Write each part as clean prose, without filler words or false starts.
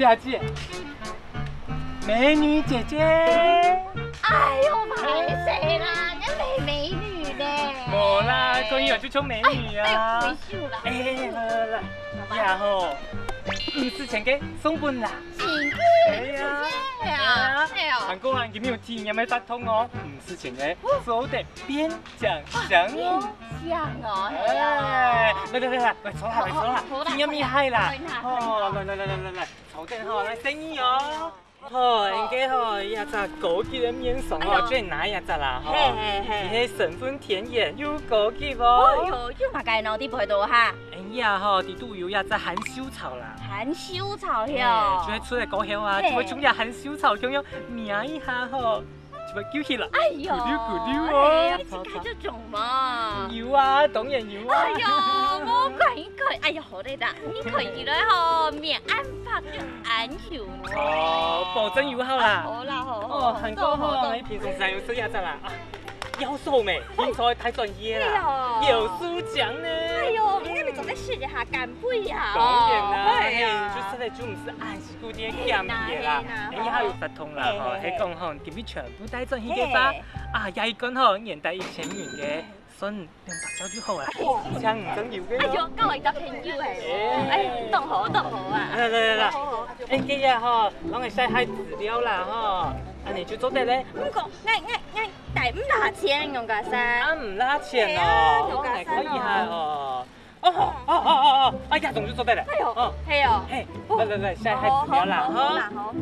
小姐，美女姐姐。哎呦，拍谁啦？人美女呢？无啦，可以有就叫美女啊。哎呦，退休啦。来，呀吼，5000给送本啦。辛苦你姐啊！哎呦，韩国人今天有体验的发通哦，5000给走得边讲讲哦。像哦，哎，来，坐下，体验厉害啦。哦，来，坐定吼，来生意哦。哦，应该吼，呀只高级的面餸哦，最拿呀只啦吼，伊迄成分甜盐又高级哦。哎呦，就嘛该弄啲配多哈。哎呀吼，啲都有呀只含羞草啦。含羞草哟。就会出来高香啊，就会从呀含羞草香香抿一下吼。就要叫起啦！哎呦，咕溜哦！你看这种嘛，有啊，当然有啊！哎呦，我可以，哎呀，好嘞的，你可以了吼，免安发就安休哦，保证有好啦！好啦，好。哦，韩国吼，你平常时有吃呀咋啦？啊，腰瘦没？听说太专业啦，有书奖呢。哎呦，你咪做在试一下干杯呀！当然啦，哎，就实在就唔是按时固定减嘢啦，哎呀，有发通啦吼，迄讲吼，今日全部带转去嘅话，啊，也一根吼，年代1000元嘅，算2百交就好啦，像唔真要嘅。哎呦，夠係1000要係，哎，當好啊！來，哎，今日吼，我係曬下資料啦吼，安尼就做得咧。唔講，我但唔拿錢用架衫。啊，唔拿錢哦，還可以下哦。哦，哎呀，總就做得咧。哎呦，係哦，嘿，來，曬下資料啦吼。好。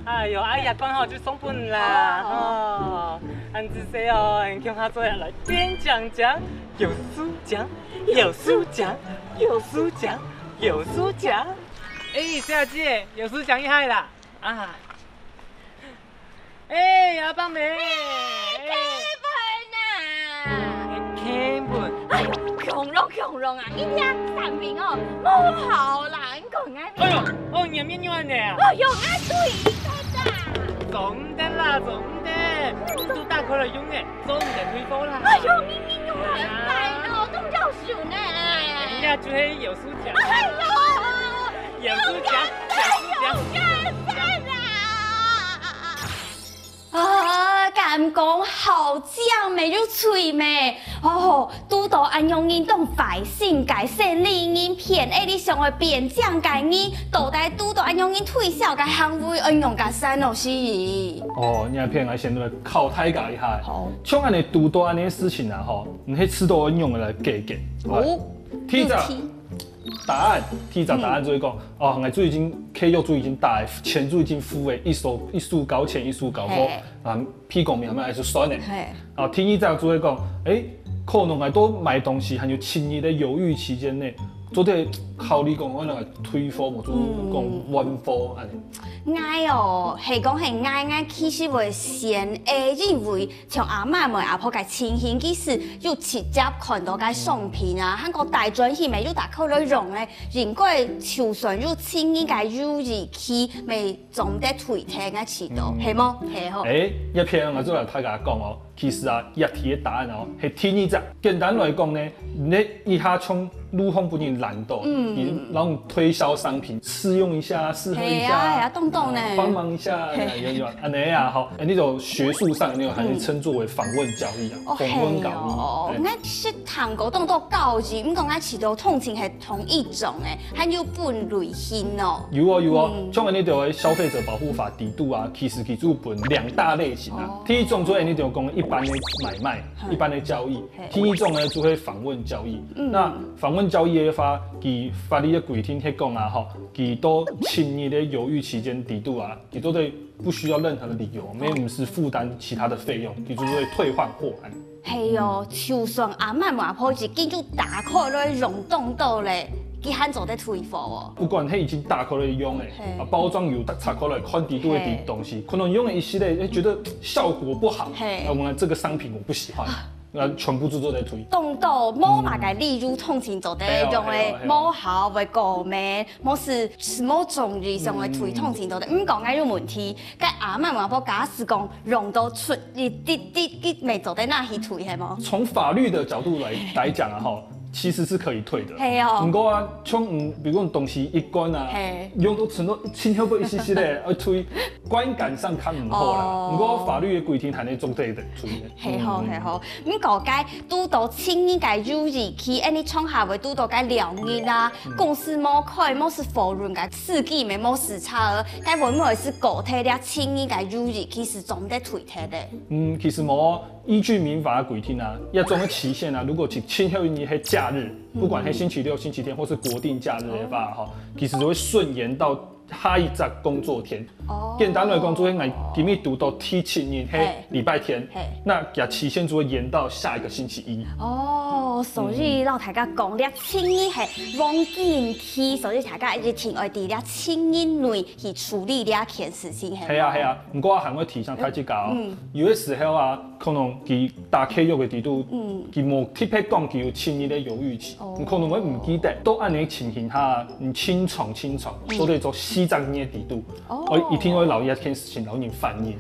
哎呦，哎呀，剛好就送本啦吼。安子說哦，你叫他做下來邊講，有書講。哎，小姐，有書講一下啦。啊。哎，阿棒妹。K本。哎呦，強龍啊！呢啲產品哦，冇好難講啊！哎呦，哦，你面軟的啊？哎呦，我對的。總的啦，都大顆了用誒，做唔得退貨啦。哎呦，你用很快咯，都叫數呢。人家就係有書獎。哎呦，有書獎。啊，敢講好醬沒有脆咩？哦，拄到安用運動百姓改善利益片，你上嘅變醬改你，到底拄到安用運退銷嘅行為，安用嘅山咯是。哦，你片来先来考太家一下。好。像安尼拄到安尼事情啊吼，你去吃到用的来给。哦。提早。答案，提早答案就会讲，哦，我注已经 K 又注已经大，钱注已经付诶，一束高钱一束高货，啊，屁股面还是酸的。啊，听一早就会讲，可能还多买东西，还有轻易的犹豫期间内，做得考虑讲我那个退货，或者讲换货安尼。愛哦，係講係愛，其實會先認為像阿媽們阿婆嘅情形，其實要直接看到嘅商品啊，香港大專戲咪要大考慮用咧，應該就算要輕易嘅優異期，咪總得退聽嘅遲到，係麼？係好。一篇我做嚟睇家講哦，其實啊，一題嘅答案哦係天一隻。簡單來講呢，你一下從路況不僅懶惰，然後推銷商品，試用一下，試喝一下。幫忙一下，有安尼啊，好，呢種學術上呢個還是稱作為訪問交易啊，訪問交易。我識談過當多交易，咁講啱遲到通常係同一種誒，係要分類型哦。有啊，像呢條消費者保護法制度啊，其實佢就分2大類型啊。第一種就係呢條講一般的買賣、一般的交易；第二種呢就係訪問交易。那訪問交易嘅話，佢法律嘅規定係講啊，吼，佢都輕易的猶豫期間底度啊，佢都對不需要任何的理由，沒唔是負擔其他的費用，佢就會退換貨案。係哦，就算阿媽阿婆自己就打開嚟溶凍到咧，佢肯做得退貨哦。不管佢已經打開嚟用誒，包裝有拆開來看底度的東西，可能用了一系列，覺得效果不好，我們這個商品我不喜歡。全部做在推。凍到冇嘛個例如通常做得用嘅冇效嘅個名，冇是冇種類上嘅推通常做得，唔講緊有問題。個阿媽阿婆假使講用到出一啲未做得那去推係冇？從法律的角度來講啊，哈。其实是可以退的。嘿哦。不过啊，像比如讲东西一关啊，用到存到轻巧不一丝丝咧，要推观感上看唔好啦。不过法律的规定还能做对的处理。系好系好，咁个该拄到青年该入日期，你创下为拄到该两日啊，公司某块某是否认该司机没某时差额，该会不会是个体的青年该入日期是总得退退的？其实冇依据民法的规定啊，要中的期限啊，如果是轻巧日系假日，不管是星期六、星期天或是国定假日的话，哈，其实就会顺延到下一个工作天。简单来讲，做迄个今日读到第7日嘿礼拜天，那甲期限就会延到下一个星期一。所以老大家讲了青年系往紧去，所以大家一直停在伫了青年内去处理了件事情。系啊，不过我还会提倡大家哦，有的时候啊，可能佢打客约嘅地度，佢冇特别讲佢有青年的犹豫期，可能会唔记得，都按你情形下，清楚，所以做西藏嘅地度，我一听到老一件事情，老人反应。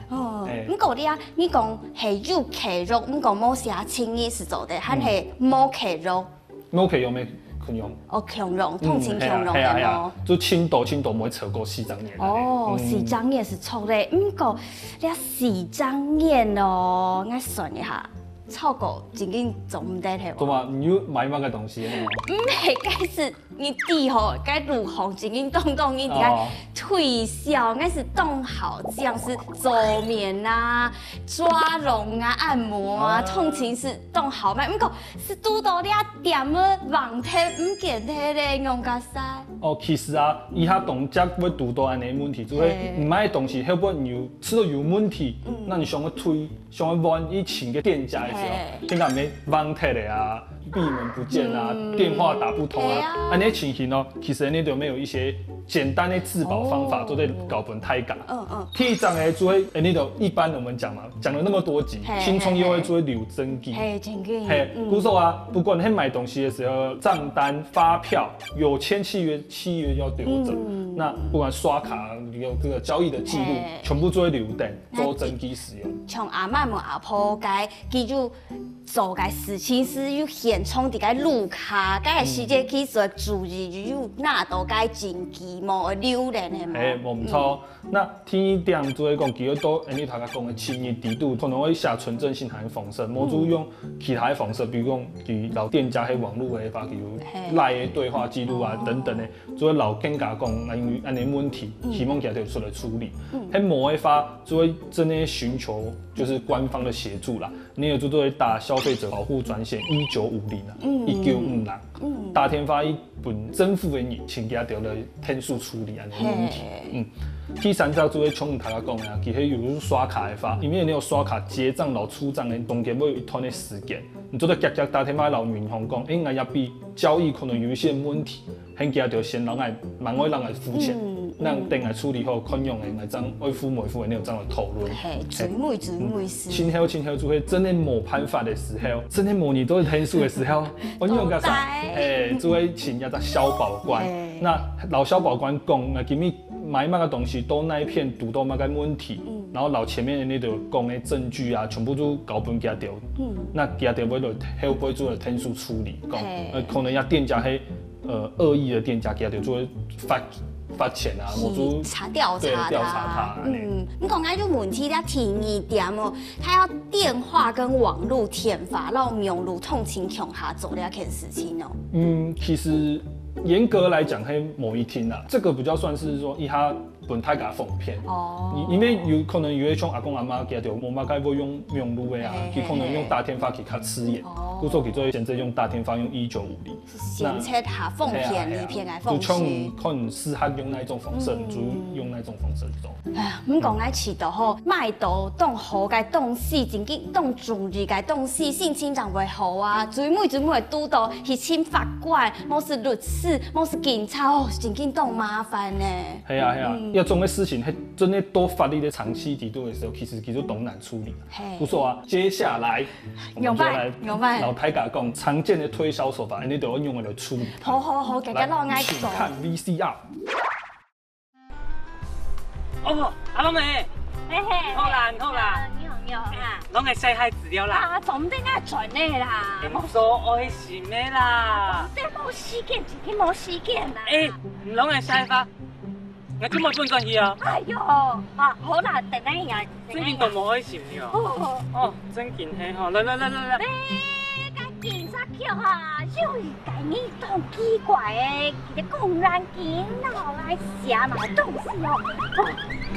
咁嗰啲啊，你讲系有客肉，咁讲某些青年是做的，还系冇客肉。冇客肉咩？穷用穷用，通勤穷用的咯。就青岛唔会超过4张眼。4张眼是错的，不过你4张眼哦，我算一下，超过仅仅做唔得的。对嘛？你有买乜嘅东西？唔系，该是你底吼，该入行仅仅动，你该推销，该是动好，像是做面啊、抓绒啊、按摩啊，通勤是动好卖。不过是拄到你店了网体唔见体咧，用甲使。其实啊，以下动作会拄到安尼问题，就会唔买东西，后边有吃到有问题，那你想要推，想要问以前嘅店家的时候，现在没网体的啊。闭门不见啊，电话打不通啊，安尼情形哦，其实你就没有一些简单的自保方法，都在搞本太感。第一张诶，做诶，你就一般我们讲嘛，讲了那么多集，新创又会做留真机，鼓手啊，不管你买东西的时候，账单、发票有签契约要留着。那不管刷卡有这个交易的记录，全部做留等，做真机使用。像阿嬷们阿婆该记住。做个事情是有现充伫个路卡，个时间去做注意，有哪都该真期末留连的嘛。冇错。那天点做讲，其实都你头家讲的青年地度，可能会下纯正信函封锁，模组用其他的方式，比如讲其老店家喺网络的发，比如赖的对话记录啊等等的，做老店家讲，因为安尼问题，希望佢哋出来处理。喺某的发，就会真的寻求就是官方的协助啦。你有做打消费者保护专线1950啊，1956，打电话一本真付给你，请给他调了天数处理安尼问题。第三招就会像大家讲的啊，其实有刷卡的法，因为你有刷卡结账老出账的，中间会有一段的时间，你做得夹夹打电话老银行讲，我也比交易可能有一些问题，很给他就先让爱慢慢让爱付钱。那等来处理后，看用的来张爱付没付的，你有这样的讨论。准每是。今后就会真的没办法的时候，真的模拟都是天数的时候，我用个啥？就会请一个小保官。那老小保官讲，那今日买乜个东西都那一片堵到乜个问题，然后老前面的那个讲的证据啊，全部都搞本给他掉。那给他掉不了，后不会做天数处理，讲可能要店家黑恶意的店家给他就会发钱啊，调查他。你讲那就问题了，第二点哦，他要电话跟网络填发，让用路通勤穷下做了件事情哦。其实严格来讲，还某一天啊，这个比较算是说以他本太给奉骗。因为有可能有些像阿公阿妈家就冇乜该会用路的啊，佢可能用大天发去较刺眼。故说佢做现在用大天发用1950，先测下奉骗你骗来奉骗。就可能适合用那一种方式，就用那种方式做。唔讲爱饲就好，卖到当好该当死，真紧当重日该当死，性侵长袂好啊！最每会拄到去请法官，某是律师，某是警察，真紧当麻烦呢。系啊，要做的事情，真的多法律的长期制度的时候，其实都懂难处理。不说啊，接下来我们就来老太家讲常见的推销手法，你都要用来处理。好，大家老爱请看 VCR。阿妹，嘿嘿，好啦，你好啊。拢系晒害资料啦。啊，总顶爱传的啦，唔做爱心的啦。这无时间，真嘅无时间啦。唔拢系晒法，我今日搬转去啊。哎呦，啊，好啦，等等下，最近都无爱心了。哦，真劲嘿吼，来。警察叫哈，就伊家己当奇怪的，其实公然见老来写埋东西哦。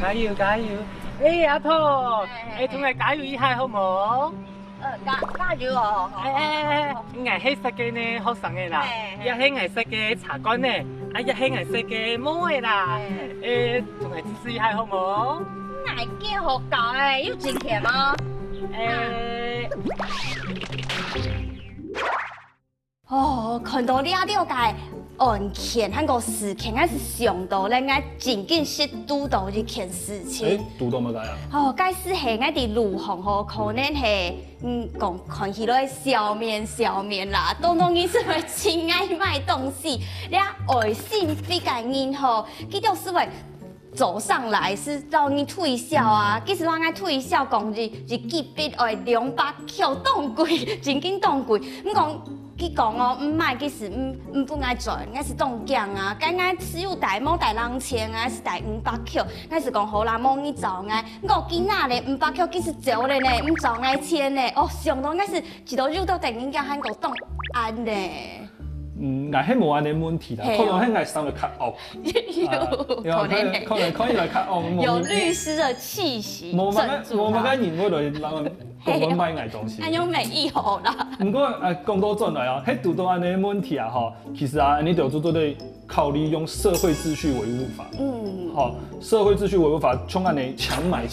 加油！阿婆，同我加油一下好冇？加油哦！顏黑色嘅呢，學生嘅啦，一係顏色嘅茶乾呢，一係顏色嘅毛嘅啦，同我支持一下好冇？哪叫學教誒？有錢錢嗎？哦，看到你了解案件，迄個事情，還是上到咧，我真緊是拄到一件事情。拄到乜嘢啊？哦，假使係我哋路行吼，可能係講看起來笑面啦，當然是會真愛買東西，你愛心比較人吼，佢就是會。走上來是讓你推銷啊，其實我愛推銷講一支筆愛200塊當貴，真緊當貴。唔講佢講哦，唔買其實唔不愛賺，我是當獎啊。該愛只有帶冇帶2000啊，是帶500塊，我是講好啦，冇你找愛。唔講囡仔咧500塊其實少咧呢，唔找愛錢咧。哦，上到我是一路入到電影界韓國當安咧。那迄無安尼問題啦，可能迄個生得較惡，可能來較惡。有律師的氣息，冇乜個認為來人講我買藝東西。安樣美意好啦。不過講到轉來哦，迄拄到安尼問題啊吼，其實啊，你就做對考慮用社會秩序維護法。社會秩序維護法像安尼強買的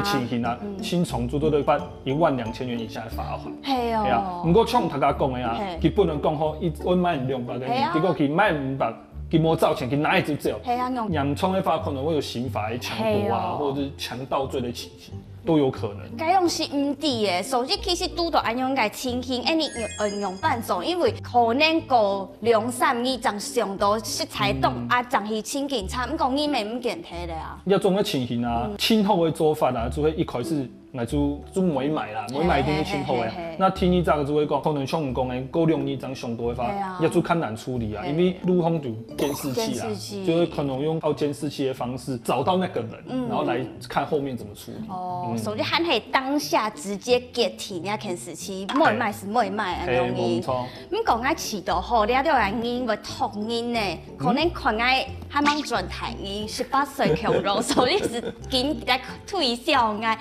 情形啊，輕從做對罰12000元以下的罰款。係啊。不過像大家講的啊，佢不能講好我買200個，結果佢買500。佢冇造錢，佢哪會就走？嚴重的話可能會有刑法的強奪啊，或者是強盜罪的情形，都有可能。該用是唔對的，所以其實拄到安樣個情形，你用辦做，因為可能個2-3年將上到食材凍啊，將去請警察，唔講你咪唔見睇的啊。要種個情形啊，親後的做法啊，就會一開始。來做買賣啦，買賣一定是親好的。那天一早就會講，可能像唔講的，過2年將上多的話，要做較難處理啊，因為路方就監視器啦，就會可能用靠監視器的方式找到那個人，然後來看後面怎麼處理。哦，所以還可以當下直接決定那件事情，買賣是買賣啊，容易。唔講啊，遲到好，你都有人會托人呢，可能看愛還蠻轉台呢，18歲強弱，所以是緊在推銷啊，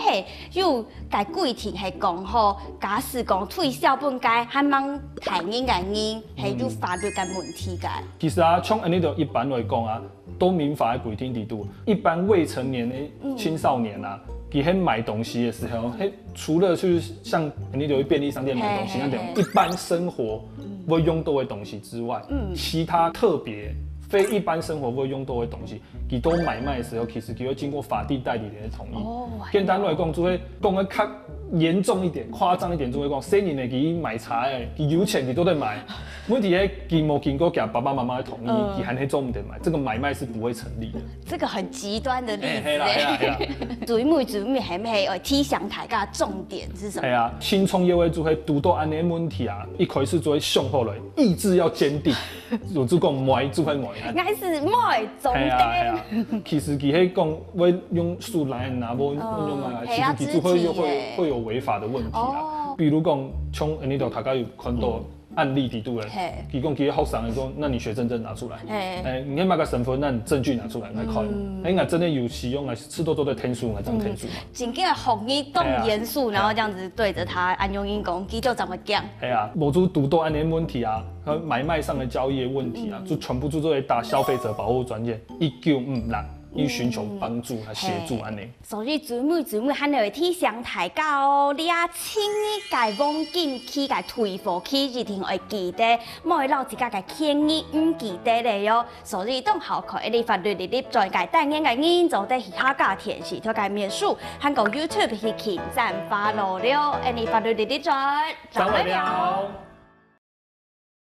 係又該規定係講吼，假使講退銷本該還蠻台人嘅人，係有法律嘅問題嘅。其實啊，從安尼就一般來講啊，都民法嘅規定制度，一般未成年的青少年啊，佢喺買東西嘅時候，除了就是像你就去便利商店買東西那種一般生活會用到嘅東西之外，其他特別。非一般生活會用到的東西，佢都買賣的時候，其實佢會經過法定代理人的同意。簡單來講，就會講得較嚴重一點、誇張一點，就會講成年的佢買茶的，佢有錢佢都得買。問題係佢冇經過佢爸爸媽媽的同意，佢還係做唔得買，這個買賣是不會成立的。這個很極端的例子。係啦。最尾係唔係提醒大家重點是什麼？係啊，新創業的就會遇到安尼問題啊，一開始就會上好來，意志要堅定，有就講買就會買。我是買重點。其實佢係講會用數來拿，無用買，其實佢就會有違法的問題啦。比如講，像你度大家有看到案例喺度咧，佢講佢學生嚟講，那你學生證拿出來，你可以買個身份，那你證據拿出來來看，應該真的有使用來赤裸裸的天數來張天數嘛。真嘅紅衣動嚴肅，然後這樣子對着他按用英講，佢就怎麼講？係啊，無做遇到安尼問題啊，和買賣上的交易的問題啊，就全部就做嚟打消費者保護專線196，以尋求幫助和協助安尼。所以最尾喊你會提醒大家哦，你啊，請你該往緊去該退貨去，一定會記得，莫會漏自家嘅建議唔記得咧喲。所以當考考你法律理專該單眼嘅人做得下家填寫，條該面書，韓國 YouTube 去點讚發落了，你法律理專，走了。